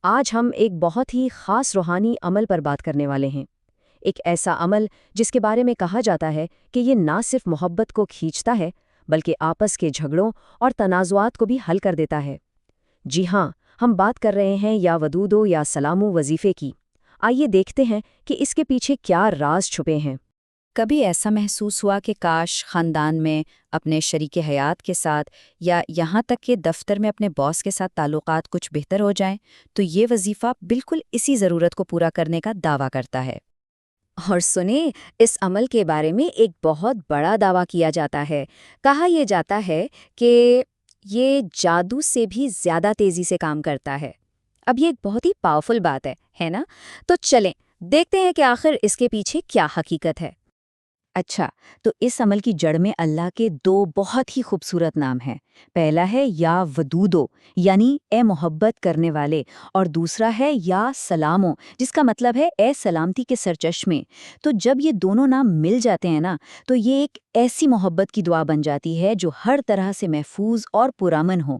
آج ہم ایک بہت ہی خاص روحانی عمل پر بات کرنے والے ہیں۔ ایک ایسا عمل جس کے بارے میں کہا جاتا ہے کہ یہ نہ صرف محبت کو کھینچتا ہے بلکہ آپس کے جھگڑوں اور تنازعات کو بھی حل کر دیتا ہے۔ جی ہاں، ہم بات کر رہے ہیں یا ودودو یا سلامو وظیفے کی۔ آئیے دیکھتے ہیں کہ اس کے پیچھے کیا راز چھپے ہیں۔ کبھی ایسا محسوس ہوا کہ کاش خاندان میں اپنے شریک حیات کے ساتھ یا یہاں تک کہ دفتر میں اپنے باس کے ساتھ تعلقات کچھ بہتر ہو جائیں؟ تو یہ وظیفہ بالکل اسی ضرورت کو پورا کرنے کا دعویٰ کرتا ہے۔ اور سنیں، اس عمل کے بارے میں ایک بہت بڑا دعویٰ کیا جاتا ہے۔ کہا یہ جاتا ہے کہ یہ جادو سے بھی زیادہ تیزی سے کام کرتا ہے۔ اب یہ ایک بہت ہی پاورفل بات ہے نا؟ تو چلیں دیکھتے ہیں کہ آخر اس کے پیچھے کیا حقیقت ہے۔ اچھا، تو اس عمل کی جڑ میں اللہ کے دو بہت ہی خوبصورت نام ہیں۔ پہلا ہے یا ودودو، یعنی اے محبت کرنے والے، اور دوسرا ہے یا سلامو، جس کا مطلب ہے اے سلامتی کے سرچشمے۔ تو جب یہ دونوں نام مل جاتے ہیں نا، تو یہ ایک ایسی محبت کی دعا بن جاتی ہے جو ہر طرح سے محفوظ اور پرامن ہو۔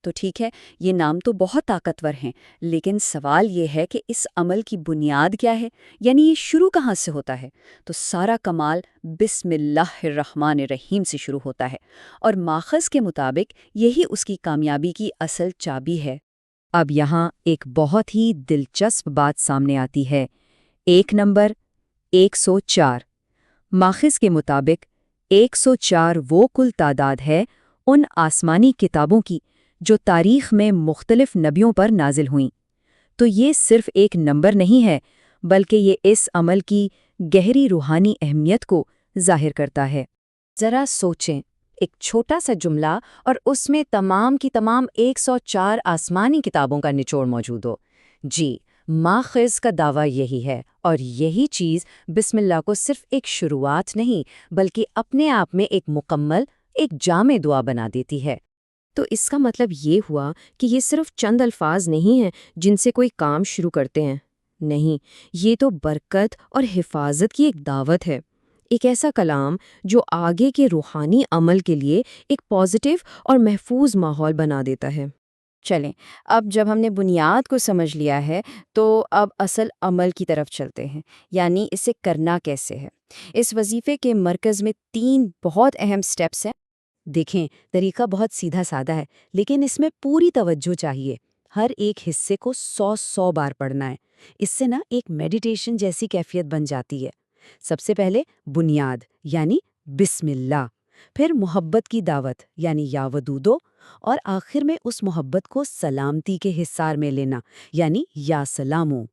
تو ٹھیک ہے، یہ نام تو بہت طاقتور ہیں، لیکن سوال یہ ہے کہ اس عمل کی بنیاد کیا ہے؟ یعنی یہ شروع کہاں سے ہوتا ہے؟ تو سارا کمال بسم اللہ الرحمن الرحیم سے شروع ہوتا ہے، اور ماخذ کے مطابق یہی اس کی کامیابی کی اصل چابی ہے۔ اب یہاں ایک بہت ہی دلچسپ بات سامنے آتی ہے۔ ایک نمبر 104۔ ماخذ کے مطابق 104 وہ کل تعداد ہے ان آسمانی کتابوں کی جو تاریخ میں مختلف نبیوں پر نازل ہوئیں۔ تو یہ صرف ایک نمبر نہیں ہے، بلکہ یہ اس عمل کی گہری روحانی اہمیت کو ظاہر کرتا ہے۔ ذرا سوچیں، ایک چھوٹا سا جملہ اور اس میں تمام کی تمام 104 آسمانی کتابوں کا نچوڑ موجود ہو۔ جی، ماخذ کا دعویٰ یہی ہے، اور یہی چیز بسم اللہ کو صرف ایک شروعات نہیں بلکہ اپنے آپ میں ایک مکمل، ایک جامع دعا بنا دیتی ہے۔ تو اس کا مطلب یہ ہوا کہ یہ صرف چند الفاظ نہیں ہیں جن سے کوئی کام شروع کرتے ہیں۔ نہیں، یہ تو برکت اور حفاظت کی ایک دعوت ہے، ایک ایسا کلام جو آگے کے روحانی عمل کے لیے ایک پازیٹیو اور محفوظ ماحول بنا دیتا ہے۔ چلیں، اب جب ہم نے بنیاد کو سمجھ لیا ہے تو اب اصل عمل کی طرف چلتے ہیں، یعنی اسے کرنا کیسے ہے۔ اس وظیفے کے مرکز میں 3 بہت اہم سٹیپس ہیں۔ دیکھیں، طریقہ بہت سیدھا سادہ ہے، لیکن اس میں پوری توجہ چاہیے۔ ہر ایک حصے کو 100 بار پڑھنا ہے۔ اس سے ایک میڈیٹیشن جیسی کیفیت بن جاتی ہے۔ سب سے پہلے بنیاد یعنی بسم اللہ، پھر محبت کی دعوت یعنی یا ودودو، اور آخر میں اس محبت کو سلامتی کے حصار میں لینا یعنی یا سلامو۔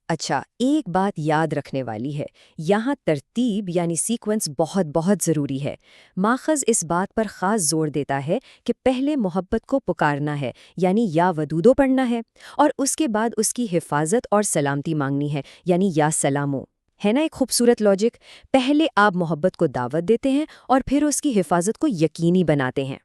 اچھا، ایک بات یاد رکھنے والی ہے، یہاں ترتیب یعنی سیکوینس بہت بہت ضروری ہے۔ ماخذ اس بات پر خاص زور دیتا ہے کہ پہلے محبت کو پکارنا ہے یعنی یا ودودو پڑھنا ہے، اور اس کے بعد اس کی حفاظت اور سلامتی مانگنی ہے یعنی یا سلامو۔ ہے نا ایک خوبصورت لاجک؟ پہلے آپ محبت کو دعوت دیتے ہیں اور پھر اس کی حفاظت کو یقینی بناتے ہیں۔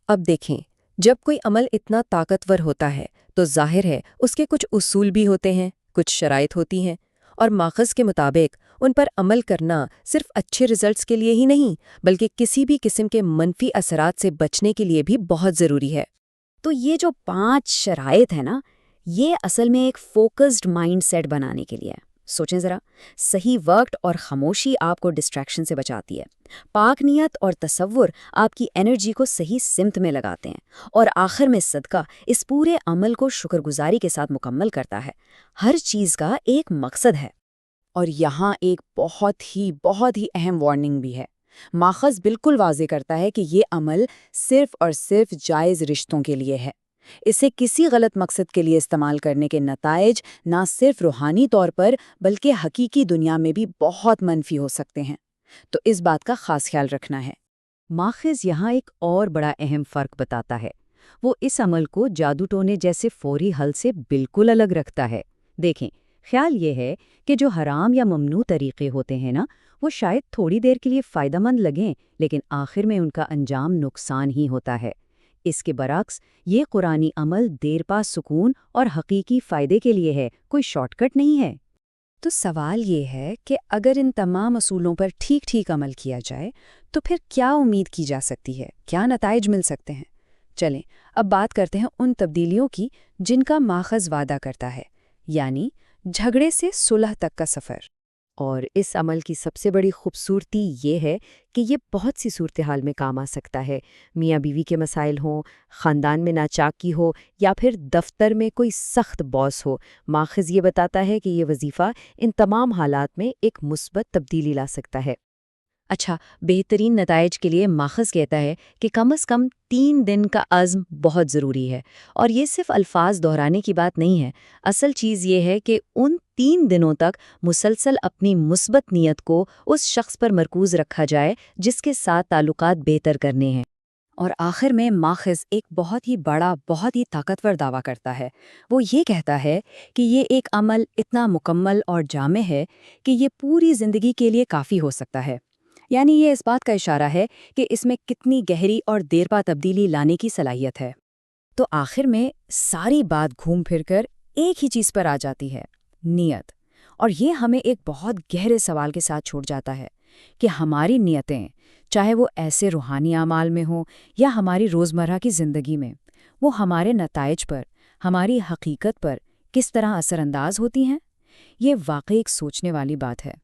اب دیکھیں، جب کوئی عمل اتنا طاقتور ہوتا ہے تو ظاہر ہے اس کے کچھ اصول بھی ہوتے ہیں، کچھ شرائط ہوتی ہیں، اور ماخذ کے مطابق ان پر عمل کرنا صرف اچھے رزلٹس کے لیے ہی نہیں بلکہ کسی بھی قسم کے منفی اثرات سے بچنے کے لیے بھی بہت ضروری ہے۔ تو یہ جو 5 شرائط ہیں نا، یہ اصل میں ایک فوکسڈ مائنڈ سیٹ بنانے کے لیے ہے۔ سوچیں ذرا، صحیح وقت اور خاموشی آپ کو ڈسٹریکشن سے بچاتی ہے، پاک نیت اور تصور آپ کی انرجی کو صحیح سمت میں لگاتے ہیں، اور آخر میں صدقہ اس پورے عمل کو شکر گزاری کے ساتھ مکمل کرتا ہے۔ ہر چیز کا ایک مقصد ہے۔ اور یہاں ایک بہت ہی اہم وارننگ بھی ہے۔ ماخذ بالکل واضح کرتا ہے کہ یہ عمل صرف اور صرف جائز رشتوں کے لیے ہے۔ اسے کسی غلط مقصد کے لیے استعمال کرنے کے نتائج نہ صرف روحانی طور پر بلکہ حقیقی دنیا میں بھی بہت منفی ہو سکتے ہیں۔ تو اس بات کا خاص خیال رکھنا ہے۔ ماخذ یہاں ایک اور بڑا اہم فرق بتاتا ہے۔ وہ اس عمل کو جادو ٹونے جیسے فوری حل سے بالکل الگ رکھتا ہے۔ دیکھیں، خیال یہ ہے کہ جو حرام یا ممنوع طریقے ہوتے ہیں نا، وہ شاید تھوڑی دیر کے لیے فائدہ مند لگیں، لیکن آخر میں ان کا انجام نقصان ہی ہوتا ہے۔ اس کے برعکس یہ قرآنی عمل دیر پا سکون اور حقیقی فائدے کے لیے ہے، کوئی شارٹ کٹ نہیں ہے۔ تو سوال یہ ہے کہ اگر ان تمام اصولوں پر ٹھیک عمل کیا جائے تو پھر کیا امید کی جا سکتی ہے، کیا نتائج مل سکتے ہیں؟ چلیں اب بات کرتے ہیں ان تبدیلیوں کی جن کا ماخذ وعدہ کرتا ہے، یعنی جھگڑے سے صلح تک کا سفر۔ اور اس عمل کی سب سے بڑی خوبصورتی یہ ہے کہ یہ بہت سی صورتحال میں کام آ سکتا ہے، میاں بیوی کے مسائل ہوں، خاندان میں ناچاکی ہو، یا پھر دفتر میں کوئی سخت باس ہو۔ ماخذ یہ بتاتا ہے کہ یہ وظیفہ ان تمام حالات میں ایک مثبت تبدیلی لا سکتا ہے۔ اچھا، بہترین نتائج کے لیے ماخذ کہتا ہے کہ کم از کم 3 دن کا عزم بہت ضروری ہے، اور یہ صرف الفاظ دہرانے کی بات نہیں ہے۔ اصل چیز یہ ہے کہ ان 3 دنوں تک مسلسل اپنی مثبت نیت کو اس شخص پر مرکوز رکھا جائے جس کے ساتھ تعلقات بہتر کرنے ہیں۔ اور آخر میں ماخذ ایک بہت ہی بڑا، بہت ہی طاقتور دعویٰ کرتا ہے۔ وہ یہ کہتا ہے کہ یہ ایک عمل اتنا مکمل اور جامع ہے کہ یہ پوری زندگی کے لیے کافی ہو سکتا ہے۔ یعنی یہ اس بات کا اشارہ ہے کہ اس میں کتنی گہری اور دیرپا تبدیلی لانے کی صلاحیت ہے۔ تو آخر میں ساری بات گھوم پھر کر ایک ہی چیز پر آ جاتی ہے، نیت۔ اور یہ ہمیں ایک بہت گہرے سوال کے ساتھ چھوڑ جاتا ہے کہ ہماری نیتیں، چاہے وہ ایسے روحانی اعمال میں ہوں یا ہماری روزمرہ کی زندگی میں، وہ ہمارے نتائج پر، ہماری حقیقت پر کس طرح اثر انداز ہوتی ہیں۔ یہ واقعی ایک سوچنے والی بات ہے۔